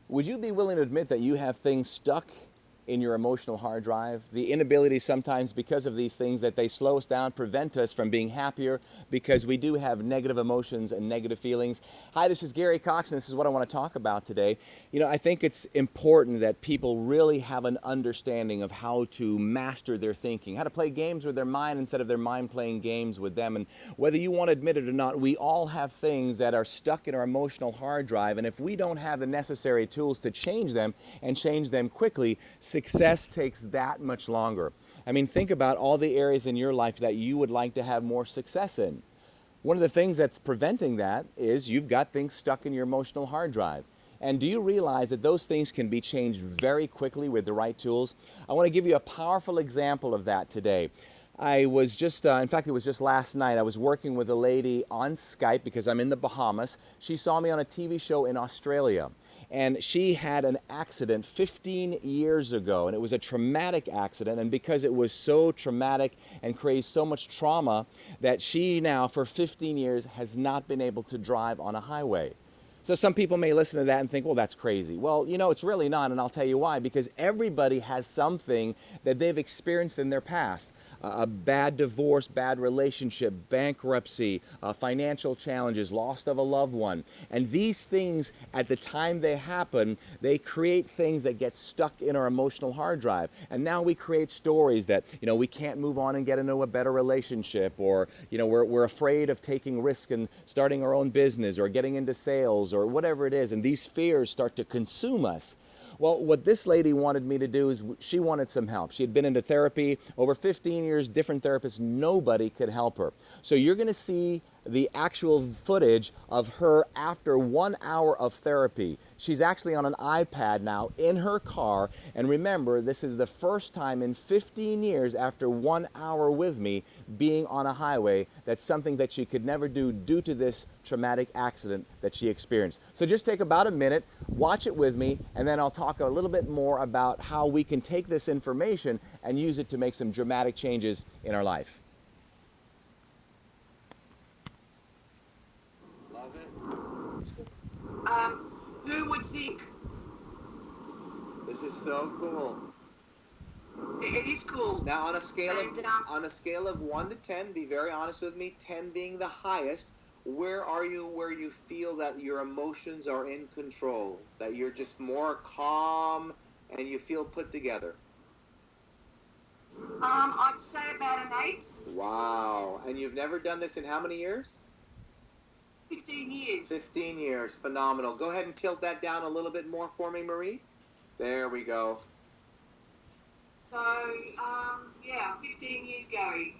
Would you be willing to admit that you have things stuck in your emotional hard drive? The inability sometimes because of these things that they slow us down, prevent us from being happier because we do have negative emotions and negative feelings. Hi, this is Gary Cox, and this is what I want to talk about today. You know, I think it's important that people really have an understanding of how to master their thinking, how to play games with their mind instead of their mind playing games with them. And whether you want to admit it or not, we all have things that are stuck in our emotional hard drive, and if we don't have the necessary tools to change them and change them quickly, success takes that much longer. I mean, think about all the areas in your life that you would like to have more success in. One of the things that's preventing that is you've got things stuck in your emotional hard drive. And do you realize that those things can be changed very quickly with the right tools? I want to give you a powerful example of that today. I was just, in fact, it was just last night, I was working with a lady on Skype because I'm in the Bahamas. She saw me on a TV show in Australia. And she had an accident 15 years ago, and it was a traumatic accident, and because it was so traumatic and created so much trauma that she now, for 15 years, has not been able to drive on a highway. So some people may listen to that and think, well, that's crazy. Well, you know, it's really not, and I'll tell you why. Because everybody has something that they've experienced in their past. A bad divorce, bad relationship, bankruptcy, financial challenges, loss of a loved one. And these things, at the time they happen, they create things that get stuck in our emotional hard drive. And now we create stories that, you know, we can't move on and get into a better relationship, or, you know, we're afraid of taking risk and starting our own business or getting into sales or whatever it is. And these fears start to consume us. Well, what this lady wanted me to do is she wanted some help. She had been into therapy over 15 years, different therapists. Nobody could help her. So you're going to see the actual footage of her after 1 hour of therapy. She's actually on an iPad now in her car. And remember, this is the first time in 15 years after 1 hour with me being on a highway. That's something that she could never do due to this traumatic accident that she experienced. So just take about a minute, watch it with me, and then I'll talk a little bit more about how we can take this information and use it to make some dramatic changes in our life. Love it. Who would think? This is so cool. It is cool. Now, on a scale And, of 1 to 10, be very honest with me. 10 being the highest. Where are you where you feel that your emotions are in control, that you're just more calm and you feel put together? I'd say about an 8. Wow. And you've never done this in how many years? 15 years. 15 years. Phenomenal. Go ahead and tilt that down a little bit more for me, Marie. There we go. So, 15 years, Gary.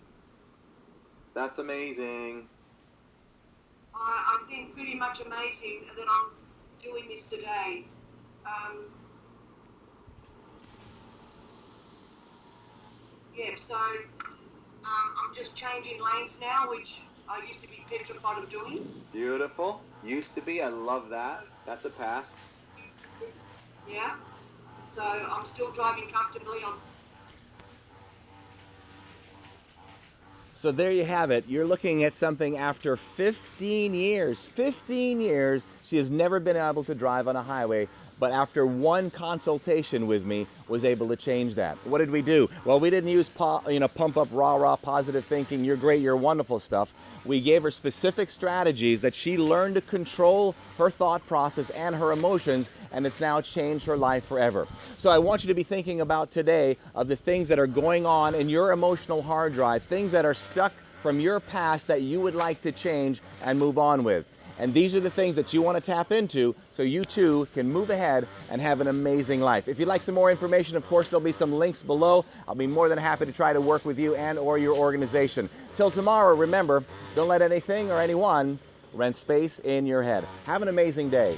That's amazing. I think pretty much amazing that I'm doing this today. I'm just changing lanes now, which I used to be petrified of doing. Beautiful. Used to be. I love that. That's a past. Yeah. So I'm still driving comfortably on. So there you have it. You're looking at something after 15 years. 15 years, she has never been able to drive on a highway, but after one consultation with me, was able to change that. What did we do? Well, we didn't use pump up rah-rah positive thinking, you're great, you're wonderful stuff. We gave her specific strategies that she learned to control her thought process and her emotions, and it's now changed her life forever. So I want you to be thinking about today of the things that are going on in your emotional hard drive, things that are stuck from your past that you would like to change and move on with. And these are the things that you want to tap into so you too can move ahead and have an amazing life. If you'd like some more information, of course, there'll be some links below. I'll be more than happy to try to work with you and or your organization. Till tomorrow, remember, don't let anything or anyone rent space in your head. Have an amazing day.